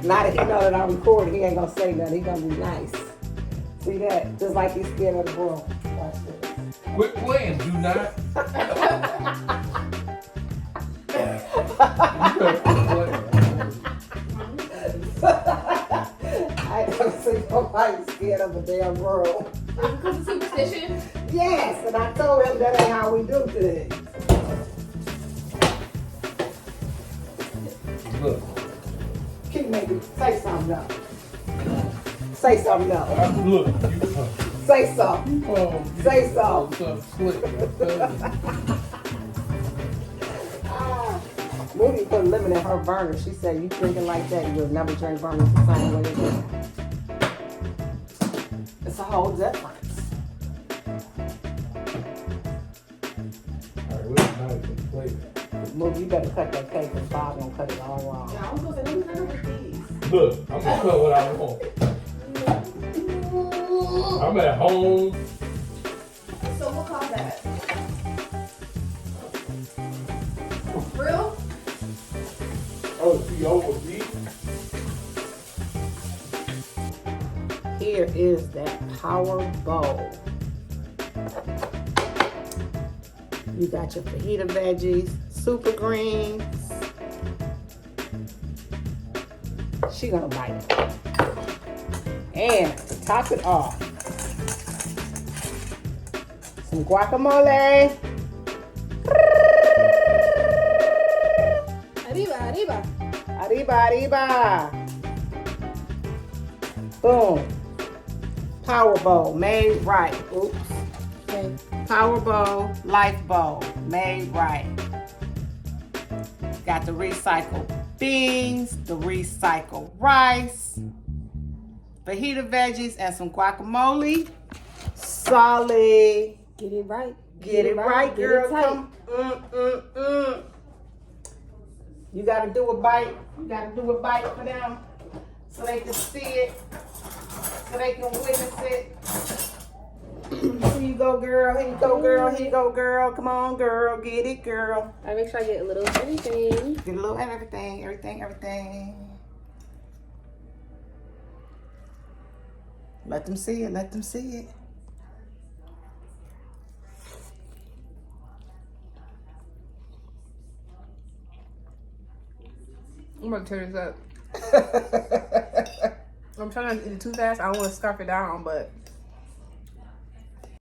Now that he know that I'm recording, he ain't gonna say nothing. He gonna be nice. See that? Just like he's scared of the broom. Watch this. Quit playing, do not. I don't see nobody scared of a damn broom. Because of superstition? Yes, and I told him that ain't how we do things. Look. Keep making, say something else. Say something else. Look, you Say something. Say something. Slick. Moody put lemon in her burner. She said, you drinking like that, you'll never drink burners the same way again. It's a whole difference. Alright, where's nice and plate? Moody, you better cut that cake because Bob gonna cut it all wrong. Yeah, I was going to say, let me cut with these. Look, I'm gonna cut what I want. I'm at home. So we'll call that. Real? Oh, see, over beef. Here is that power bowl. You got your fajita veggies, super greens. She gonna bite it. And to top it off, some guacamole. Arriba, arriba. Arriba, arriba. Boom. Power bowl, made right. Oops. Okay. Power bowl, life bowl, made right. Got the recycled beans, the recycled rice, fajita veggies, and some guacamole. Solid. Get it right. Get it right, Get girl. it tight. Come. You gotta do a bite. You gotta do a bite for them so they can see it, so they can witness it. Here you go, girl. Here you go, girl. Here you go, girl. Come on, girl. Get it, girl. I make sure I get a little of everything. Get a little of everything, everything. Let them see it. Let them see it. I'm gonna turn this up. I'm trying not to eat it too fast. I don't want to scarf it down, but